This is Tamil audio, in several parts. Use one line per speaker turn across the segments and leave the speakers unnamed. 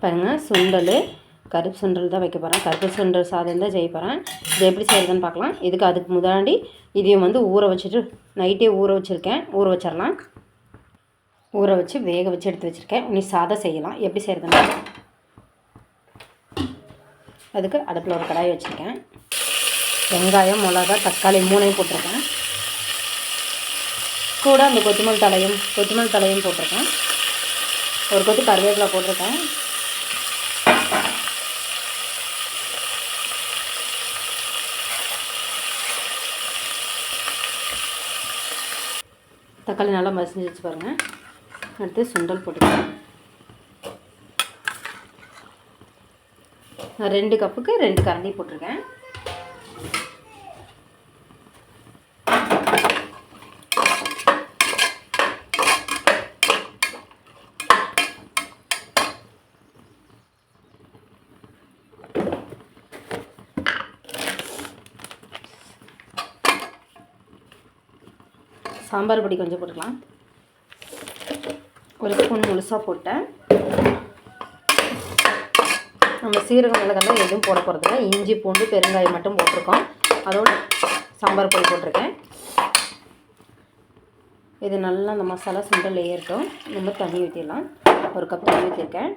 பாருங்கள், சுண்டல் கருப்பு சுண்டல் தான் வைக்க போகிறேன். கருப்பு சுண்டல் சாதம் தான் செய்ய போகிறேன். இது எப்படி செய்கிறதுன்னு பார்க்கலாம். அதுக்கு முன்னாடி இதையும் வந்து ஊற வச்சுட்டு நைட்டே ஊற வச்சுருக்கேன். ஊற வச்சிடலாம். ஊற வச்சு வேக வச்சு எடுத்து வச்சுருக்கேன். இனி சாதம் செய்யலாம். எப்படி செய்கிறதுன்னா, அதுக்கு அடுப்பில் ஒரு கடாய் வச்சுருக்கேன். வெங்காயம், மிளகா, தக்காளி 3ஐயும் போட்டிருக்கேன். கூட அந்த கொத்தமல்லி தலையும் போட்டிருக்கேன். ஒரு கொத்து கருவேப்பிலை போட்டிருக்கேன். தக்காளி நல்லா மசிஞ்சு வச்சு பாருங்கள். அடுத்து சுண்டல் போட்டுக்கிறேன். 2 கப்புக்கு 2 கரண்டி போட்டிருக்கேன். சாம்பார் பொடி கொஞ்சம் போட்டுக்கலாம். ஒரு ஸ்பூன் முழுசாக போட்டேன். நம்ம சீரகம் மிளகெல்லாம் எதுவும் போட போகிறதில்ல. இஞ்சி பூண்டு பெருங்காயம் மட்டும் போட்டிருக்கோம். அதோடு சாம்பார் பொடி போட்டிருக்கேன். இது நல்லா அந்த மசாலா சுண்டல் ஏறட்டும். நம்ம தண்ணி ஊற்றிடலாம். 1 கப் தண்ணி ஊற்றிருக்கேன்.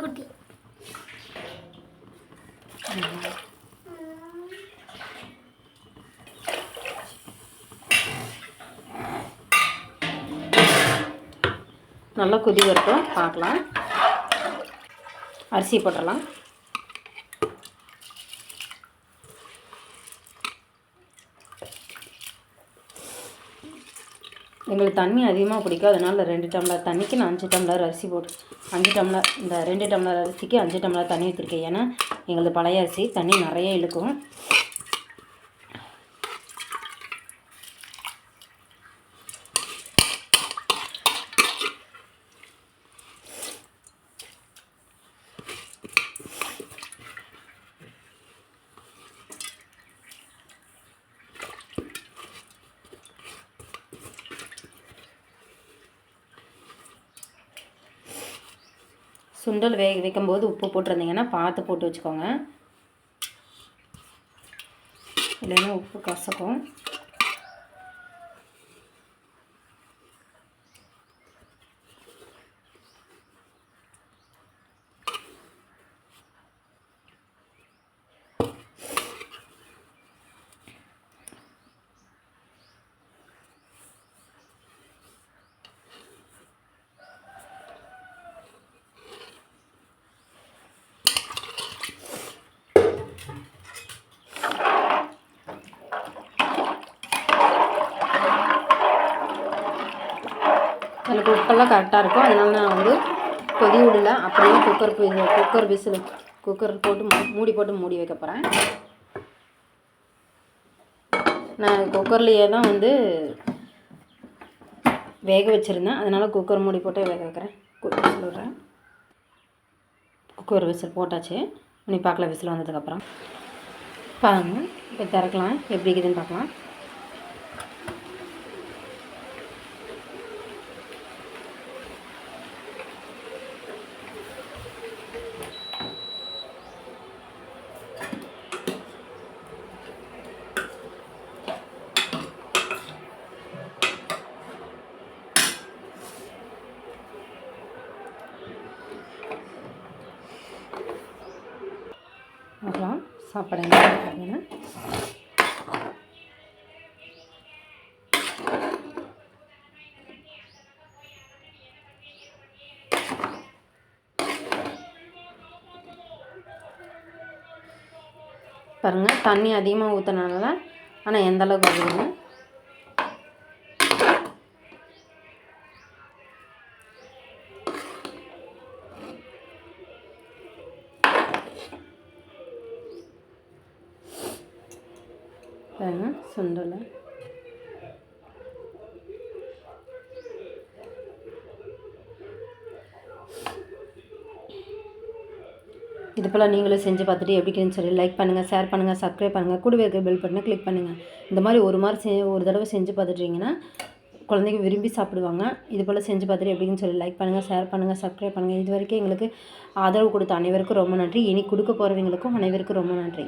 குட்டி
நல்லா கொதி வரட்டும், பார்க்கலாம். அரிசி போட்டுடலாம். எங்களுக்கு தண்ணி அதிகமாக பிடிக்கும். அதனால் 2 டம்ளர் தண்ணிக்கு நான் 5 டம்ளர் அரிசி போட்டு 5 டம்ளர் இந்த 2 டம்ளர் அரிசிக்கு 5 டம்ளர் தண்ணி ஊற்றிருக்கேன். ஏன்னா எங்களுக்கு பழைய அரிசி தண்ணி நிறைய இழுக்கும். சுண்டல் வேக வைக்கும்போது உப்பு போட்டிருந்தீங்கன்னா பார்த்து போட்டு வச்சுக்கோங்க. இல்லைன்னா உப்பு கசக்கும். எனக்கு உப்பெல்லாம் கரெக்டாக இருக்கும். அதனால நான் வந்து கொதி விடல. அப்படியே குக்கர் போட்டு மூடி வைக்க போகிறேன். நான் குக்கர்லேயே தான் வந்து வேக வச்சுருந்தேன். அதனால் குக்கர் மூடி போட்டு வேக வைக்கிறேன். விசில் விட்றேன். குக்கர் விசில் போட்டாச்சு. இனி பார்க்கலாம் விசில் வந்ததுக்கப்புறம். பாருங்கள், இப்போ திறக்கலாம். எப்படி இருக்குதுன்னு பார்க்கலாம். பார்க்கலாம் சாப்பாடு என்ன பார்த்தீங்கன்னா, பாருங்கள் தண்ணி அதிகமாக ஊற்றினால ஆனால் எந்த அளவுக்கு வருதுன்னு. பாருங்கள் சுண்டலை இது போல் நீங்களும் செஞ்சு பார்த்துட்டு எப்படின்னு சொல்லி லைக் பண்ணுங்கள், ஷேர் பண்ணுங்கள், சப்ஸ்கிரைப் பண்ணுங்கள், கூடவே இருக்க பெல் பட்டனை கிளிக் பண்ணுங்கள். இந்த மாதிரி ஒரு தடவை செஞ்சு பார்த்துட்டிங்கன்னா குழந்தைங்க விரும்பி சாப்பிடுவாங்க. இது போல் செஞ்சு பார்த்துட்டு எப்படின்னு சொல்லி லைக் பண்ணுங்கள், ஷேர் பண்ணுங்கள், சப்ஸ்கிரைப் பண்ணுங்கள். இது வரைக்கும் எங்களுக்கு ஆதரவு கொடுத்த அனைவருக்கும் ரொம்ப நன்றி. இனி கொடுக்க போகிறவங்களுக்கும் அனைவருக்கும் ரொம்ப நன்றி.